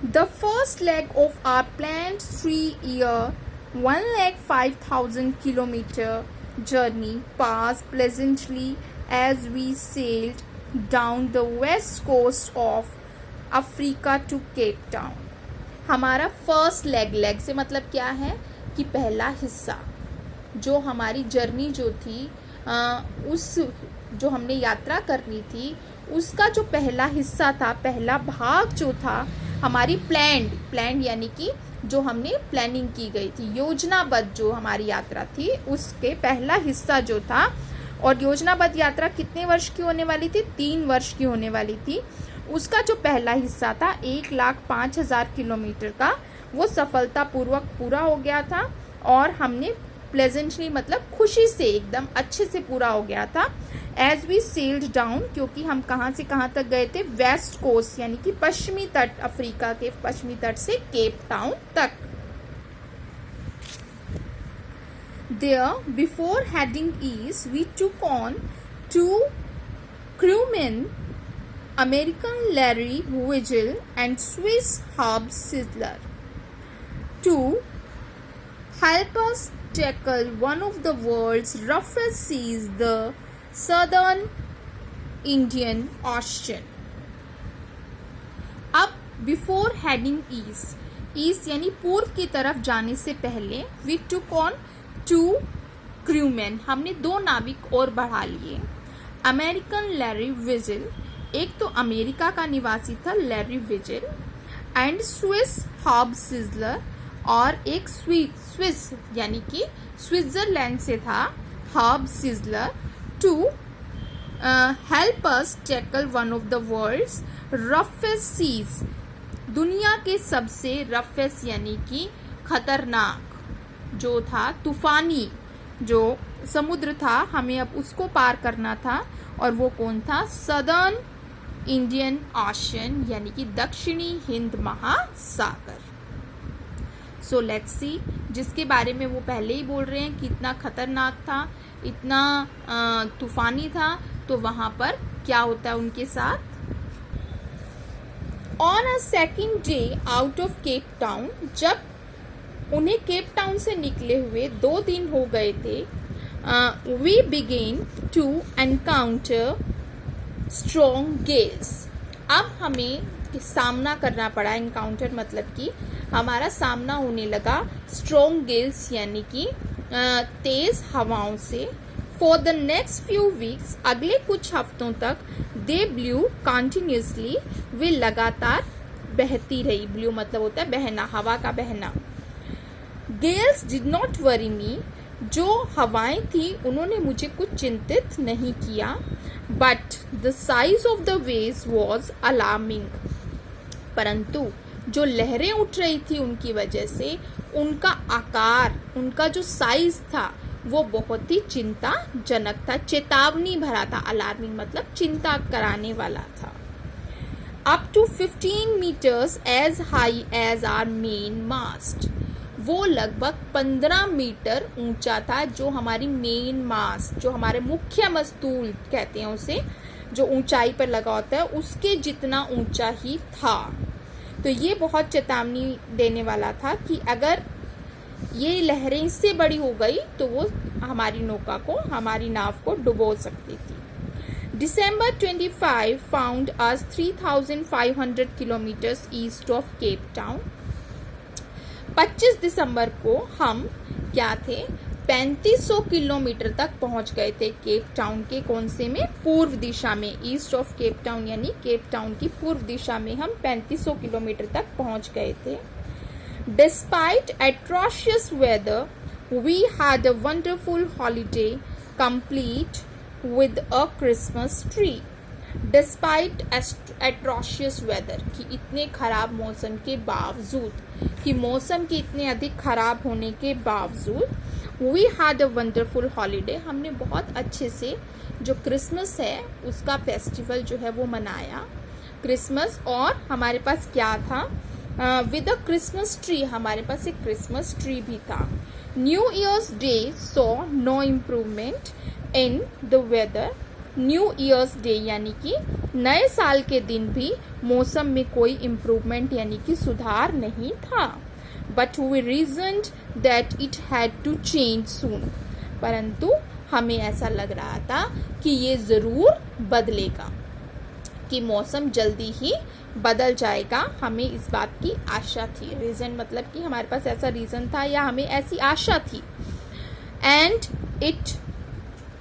The first leg of our planned 3-year, 105,000 kilometer journey passed pleasantly as we sailed down the west coast of Africa to Cape Town. हमारा first leg से मतलब क्या है कि पहला हिस्सा जो हमारी जर्नी जो थी उस जो हमने यात्रा करनी थी उसका जो पहला हिस्सा था, पहला भाग जो था हमारी प्लान्ड यानी कि जो हमने प्लानिंग की गई थी, योजनाबद्ध जो हमारी यात्रा थी उसके पहला हिस्सा जो था। और योजनाबद्ध यात्रा कितने वर्ष की होने वाली थी? 3 वर्ष की होने वाली थी। उसका जो पहला हिस्सा था 1,05,000 किलोमीटर का, वो सफलतापूर्वक पूरा हो गया था और हमने प्लेजेंटली मतलब खुशी से एकदम अच्छे से पूरा हो गया था। एज वी सेल्ड डाउन, क्योंकि हम कहाँ से कहाँ तक गए थे? वेस्ट कोस्ट यानी कि पश्चिमी तट, अफ्रीका के पश्चिमी तट से केप टाउन तक। There, before heading east, we took on 2 crewmen, American Larry Vigil and Swiss Hub Sizzler, to help us tackle one of the world's roughest seas, the Southern Indian Ocean. अब before heading east यानी पूर्व की तरफ जाने से पहले we took on 2 crewman, हमने 2 नाविक और बढ़ा लिए। अमेरिकन लैरी विजिल, एक तो अमेरिका का निवासी था Larry Vigil, and Swiss Hub Sizzler, और एक स्विस यानी कि स्विट्जरलैंड से था Hub Sizzler, to help us tackle one of the world's roughest seas, दुनिया के सबसे रफेस्ट यानी कि खतरनाक जो था, तूफानी जो समुद्र था, हमें अब उसको पार करना था। और वो कौन था? सदर्न इंडियन ओशन यानी कि दक्षिणी हिंद महासागर। सो लेट्स सी, जिसके बारे में वो पहले ही बोल रहे हैं कि इतना खतरनाक था, इतना तूफानी था, तो वहां पर क्या होता है उनके साथ? On a second day out of Cape Town, जब उन्हें केप टाउन से निकले हुए 2 दिन हो गए थे, we began to encounter strong gales. अब हमें सामना करना पड़ा, एनकाउंटर मतलब कि हमारा सामना होने लगा स्ट्रॉन्ग गेल्स यानी कि तेज हवाओं से। For the next few weeks, अगले कुछ हफ्तों तक, दे ब्लू कंटिन्यूसली, वे लगातार बहती रही। ब्लू मतलब होता है बहना, हवा का बहना। गेल्स डिड नॉट वरी मी, जो हवाएं थी उन्होंने मुझे कुछ चिंतित नहीं किया। But the size of the waves was alarming, परंतु जो लहरें उठ रही थी उनकी वजह से उनका आकार, उनका जो साइज था वो बहुत ही चिंताजनक था, चेतावनी भरा था। अलार्मिंग मतलब चिंता कराने वाला था। Up to 15 metres as high as our main mast, वो लगभग 15 मीटर ऊंचा था। जो हमारी मेन मास्ट, जो हमारे मुख्य मस्तूल कहते हैं उसे, जो ऊंचाई पर लगा होता है, उसके जितना ऊंचा ही था। तो ये बहुत चेतावनी देने वाला था कि अगर ये लहरें इससे बड़ी हो गई तो वो हमारी नौका को, हमारी नाव को डुबो सकती थी। December 25 found us 3,500 kilometers east of Cape Town. 25 दिसंबर को हम क्या थे? 3500 किलोमीटर तक पहुंच गए थे केप टाउन के कौन से में? पूर्व दिशा में। ईस्ट ऑफ केप टाउन यानी केप टाउन की पूर्व दिशा में हम 3500 किलोमीटर तक पहुंच गए थे। Despite atrocious weather, we had a wonderful holiday complete with a Christmas tree. Despite atrocious weather, कि इतने खराब मौसम के बावजूद, कि मौसम के इतने अधिक खराब होने के बावजूद, we had a wonderful holiday, हमने बहुत अच्छे से जो क्रिसमस है उसका फेस्टिवल जो है वो मनाया। क्रिसमस, और हमारे पास क्या था? विद अ क्रिसमस ट्री, हमारे पास एक क्रिसमस ट्री भी था। New year's day saw no improvement in the weather. New year's day यानी कि नए साल के दिन भी मौसम में कोई इम्प्रूवमेंट यानी कि सुधार नहीं था. But we reasoned that it had to change soon. परंतु हमें ऐसा लग रहा था कि ये ज़रूर बदलेगा, कि मौसम जल्दी ही बदल जाएगा. हमें इस बात की आशा थी. रीज़न मतलब कि हमारे पास ऐसा रीज़न था या हमें ऐसी आशा थी. And it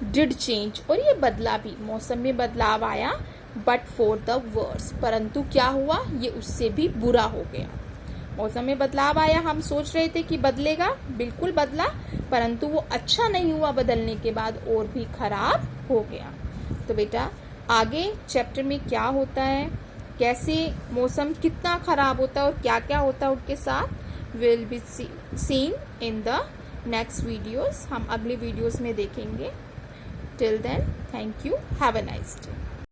did change. और ये बदला भी, मौसम में बदलाव आया. But for the worse. परंतु क्या हुआ, ये उससे भी बुरा हो गया. मौसम में बदलाव आया, हम सोच रहे थे कि बदलेगा, बिल्कुल बदला, परंतु वो अच्छा नहीं हुआ. बदलने के बाद और भी खराब हो गया. तो बेटा आगे चैप्टर में क्या होता है, कैसे मौसम कितना खराब होता है और क्या क्या होता है उनके साथ, will be seen in the next videos. हम अगले वीडियोस में देखेंगे. Till then, thank you. Have a nice day.